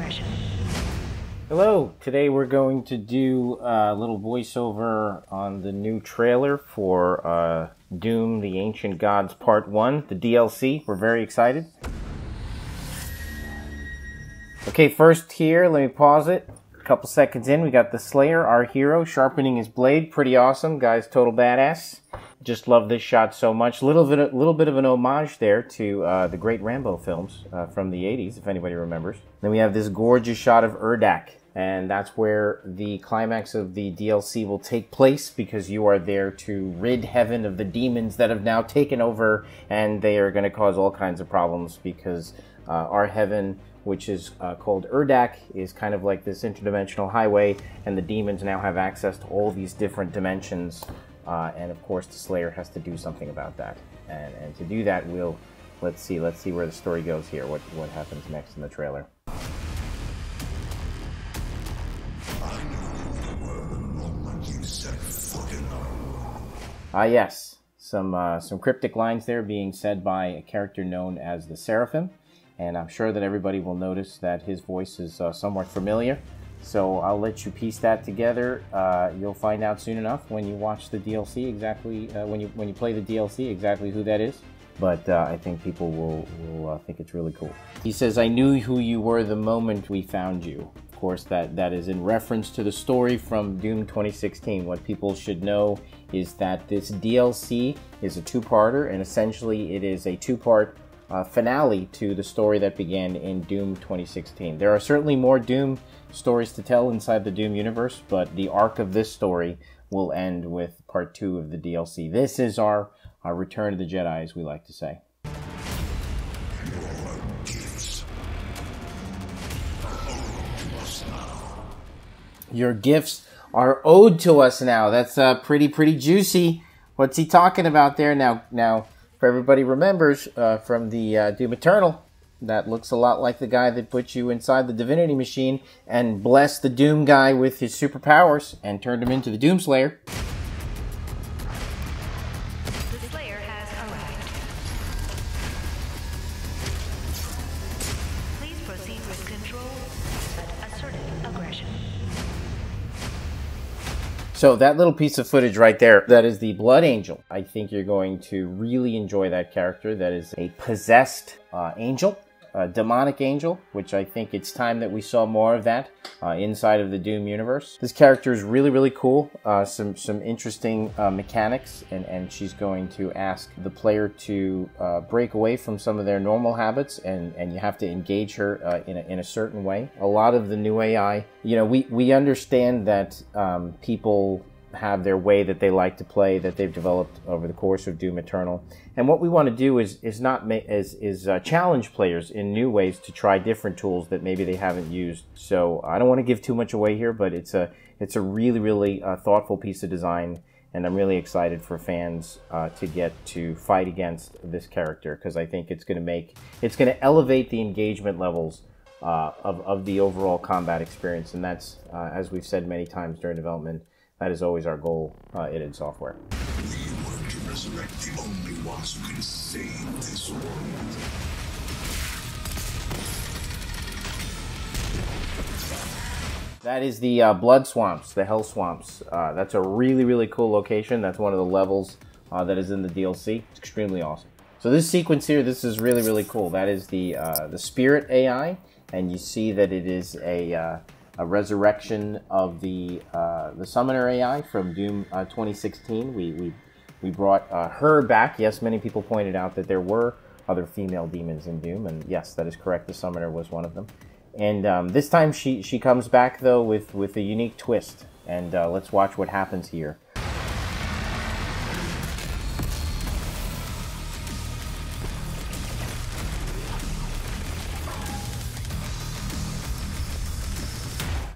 aggression. Hello, today we're going to do a little voiceover on the new trailer for Doom the Ancient Gods Part 1, the DLC. We're very excited. Okay, first here, let me pause it. A couple seconds in, we got the Slayer, our hero, sharpening his blade. Pretty awesome, guy's total badass. Just love this shot so much. Little bit of an homage there to the great Rambo films from the 80s, if anybody remembers. Then we have this gorgeous shot of Urdak, and that's where the climax of the DLC will take place, because you are there to rid heaven of the demons that have now taken over, and they are going to cause all kinds of problems, because our heaven, which is called Urdak, is kind of like this interdimensional highway, and the demons now have access to all these different dimensions. And of course, the Slayer has to do something about that. And to do that, let's see where the story goes here. What happens next in the trailer? Yes, some cryptic lines there being said by a character known as the Seraphim, and I'm sure that everybody will notice that his voice is somewhat familiar. So I'll let you piece that together. You'll find out soon enough when you watch the DLC exactly, when you play the DLC, exactly who that is. But I think people will think it's really cool. He says, "I knew who you were the moment we found you." Of course, that is in reference to the story from Doom 2016. What people should know is that this DLC is a two-parter, and essentially it is a two-part finale to the story that began in Doom 2016. There are certainly more Doom stories to tell inside the Doom universe, but the arc of this story will end with part 2 of the DLC. This is our return to the Jedi, as we like to say. Your gifts are owed to us now. That's pretty juicy. What's he talking about there? Now, if everybody remembers from the Doom Eternal, that looks a lot like the guy that put you inside the Divinity Machine and blessed the Doom guy with his superpowers and turned him into the Doom Slayer. The Slayer has arrived. Please proceed with control, but assertive aggression. So that little piece of footage right there, that is the Blood Angel. I think you're going to really enjoy that character. That is a possessed angel. A demonic angel, which I think it's time that we saw more of that inside of the Doom universe. This character is really cool. Some interesting mechanics, and she's going to ask the player to break away from some of their normal habits, and you have to engage her in a certain way. A lot of the new AI, you know, we understand that people have their way that they like to play, that they've developed over the course of Doom Eternal. And what we want to do is challenge players in new ways to try different tools that maybe they haven't used. So I don't want to give too much away here, but it's a really thoughtful piece of design, and I'm really excited for fans to get to fight against this character, because I think it's going to elevate the engagement levels of the overall combat experience, and that's as we've said many times during development. That is always our goal in id Software. We work to resurrect the only ones who can save this world. That is the Blood Swamps, the Hell Swamps. That's a really cool location. That's one of the levels that is in the DLC. It's extremely awesome. So this sequence here, this is really cool. That is the Spirit AI, and you see that it is a resurrection of the Summoner AI from Doom 2016. We brought her back. Yes, many people pointed out that there were other female demons in Doom, and yes, that is correct. The Summoner was one of them. And this time she comes back, though, with a unique twist. And let's watch what happens here.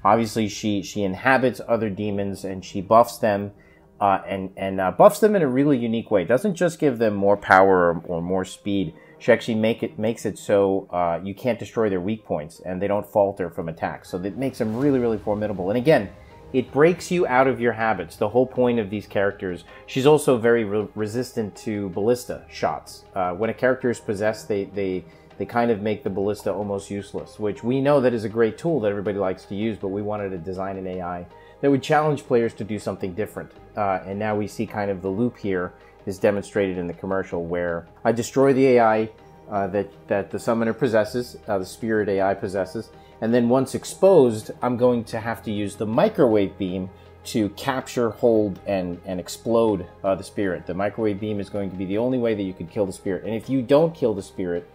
Obviously, she inhabits other demons, and she buffs them, and buffs them in a really unique way. It doesn't just give them more power or more speed. She actually makes it so you can't destroy their weak points, and they don't falter from attacks. So that makes them really formidable. And again, it breaks you out of your habits. The whole point of these characters. She's also very resistant to ballista shots. When a character is possessed, they they kind of make the ballista almost useless, which we know that is a great tool that everybody likes to use, but we wanted to design an AI that would challenge players to do something different. And now we see kind of the loop here is demonstrated in the commercial, where I destroy the AI that the summoner possesses, the spirit AI possesses, and then once exposed, I'm going to have to use the microwave beam to capture, hold, and explode the spirit. The microwave beam is going to be the only way that you could kill the spirit. And if you don't kill the spirit,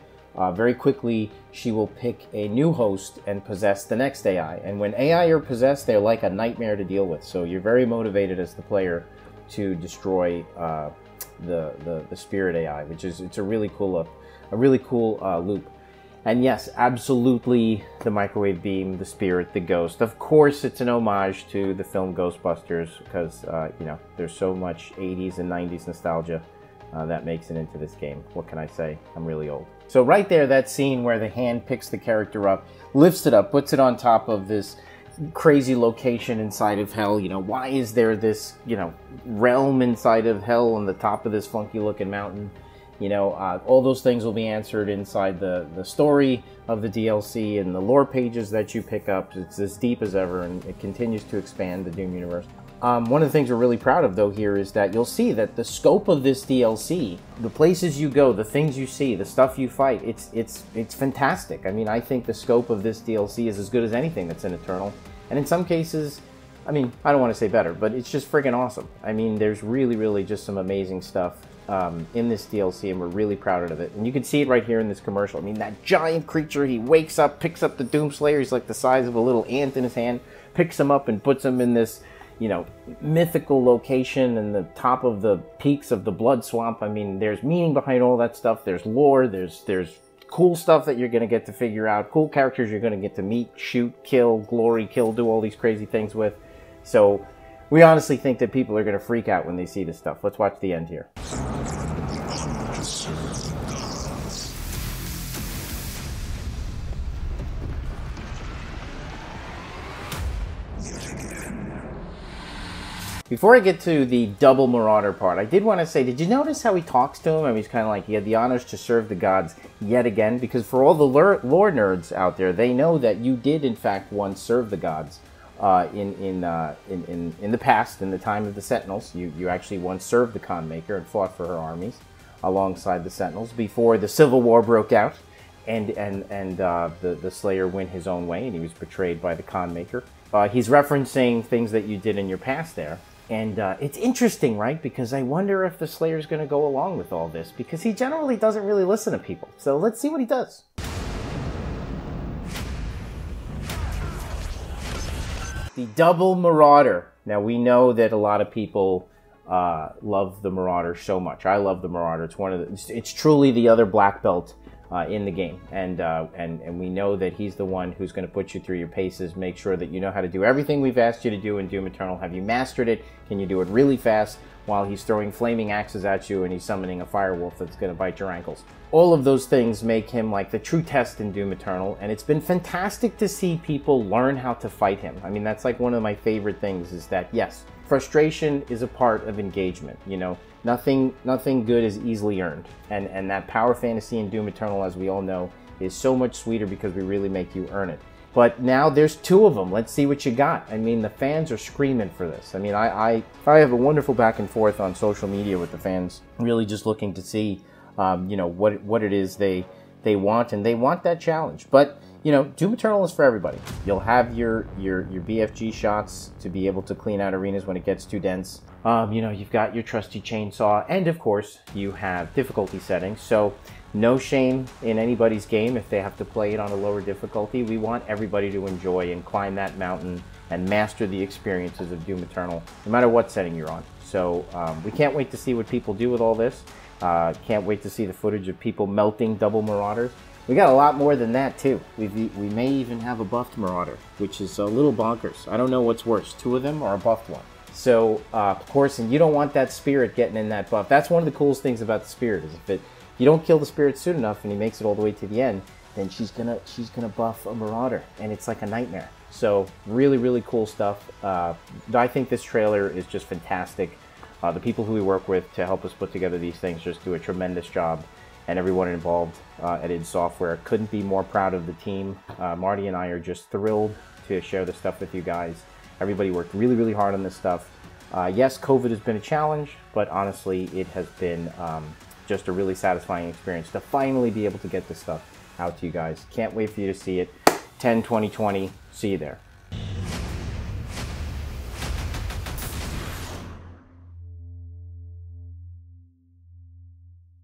very quickly she will pick a new host and possess the next AI. And when AI are possessed, they're like a nightmare to deal with. So you're very motivated as the player to destroy the spirit AI, which is it's a really cool loop. And yes, absolutely, the microwave beam, the spirit, the ghost. Of course, it's an homage to the film Ghostbusters because, you know, there's so much 80s and 90s nostalgia that makes it into this game. What can I say? I'm really old. So right there, that scene where the hand picks the character up, lifts it up, puts it on top of this crazy location inside of hell. You know, why is there this, you know, realm inside of hell on the top of this funky looking mountain? You know, all those things will be answered inside the story of the DLC and the lore pages that you pick up. It's as deep as ever, and it continues to expand the Doom universe. One of the things we're really proud of, though, here is that you'll see that the scope of this DLC, the places you go, the things you see, the stuff you fight, it's fantastic. I mean, I think the scope of this DLC is as good as anything that's in Eternal. And in some cases, I mean, I don't want to say better, but it's just friggin' awesome. I mean, there's really just some amazing stuff in this DLC, and we're really proud of it. And you can see it right here in this commercial. I mean, that giant creature, he wakes up, picks up the Doomslayer. He's like the size of a little ant in his hand, picks him up and puts him in this, you know, mythical location in the top of the peaks of the Blood Swamp. I mean, there's meaning behind all that stuff. There's lore. There's cool stuff that you're going to get to figure out. Cool characters you're going to get to meet, shoot, kill, glory, kill, do all these crazy things with. So we honestly think that people are going to freak out when they see this stuff. Let's watch the end here. Before I get to the double Marauder part, I did want to say, did you notice how he talks to him? I mean, he's kind of like, he had the honors to serve the gods yet again, because for all the lore nerds out there, they know that you did, in fact, once serve the gods in the past, in the time of the Sentinels. You actually once served the Khan Maker and fought for her armies alongside the Sentinels before the Civil War broke out and the Slayer went his own way and he was betrayed by the Khan Maker. He's referencing things that you did in your past there. And it's interesting, right? Because I wonder if the Slayer's going to go along with all this, because he generally doesn't really listen to people. So let's see what he does. The double Marauder. Now, we know that a lot of people love the Marauder so much. I love the Marauder. It's truly the other black belt in the game, and we know that he's the one who's going to put you through your paces, make sure that you know how to do everything we've asked you to do in Doom Eternal. Have you mastered it? Can you do it really fast while he's throwing flaming axes at you and he's summoning a firewolf that's going to bite your ankles? All of those things make him like the true test in Doom Eternal, and it's been fantastic to see people learn how to fight him. I mean, that's like one of my favorite things, is that yes, frustration is a part of engagement. You know, nothing good is easily earned, and that power fantasy in Doom Eternal, as we all know, is so much sweeter because we really make you earn it. But now there's two of them. Let's see what you got. I mean, the fans are screaming for this. I mean, I have a wonderful back and forth on social media with the fans, really just looking to see, you know, what it is they want, and they want that challenge. But you know, Doom Eternal is for everybody. You'll have your BFG shots to be able to clean out arenas when it gets too dense. You know, you've got your trusty chainsaw, and of course, you have difficulty settings. So no shame in anybody's game if they have to play it on a lower difficulty. We want everybody to enjoy and climb that mountain and master the experiences of Doom Eternal, no matter what setting you're on. So we can't wait to see what people do with all this. Can't wait to see the footage of people melting double Marauders. We got a lot more than that too. We may even have a buffed Marauder, which is a little bonkers. I don't know what's worse, two of them or a buffed one. So of course, and you don't want that spirit getting in that buff. That's one of the coolest things about the spirit, is if you don't kill the spirit soon enough and he makes it all the way to the end, then she's gonna buff a Marauder, and it's like a nightmare. So really cool stuff. I think this trailer is just fantastic. The people who we work with to help us put together these things just do a tremendous job. and everyone involved at id Software. Couldn't be more proud of the team. Marty and I are just thrilled to share this stuff with you guys. Everybody worked really, really hard on this stuff. Yes, COVID has been a challenge, but honestly, it has been just a really satisfying experience to finally be able to get this stuff out to you guys. Can't wait for you to see it. 10/20/20. See you there.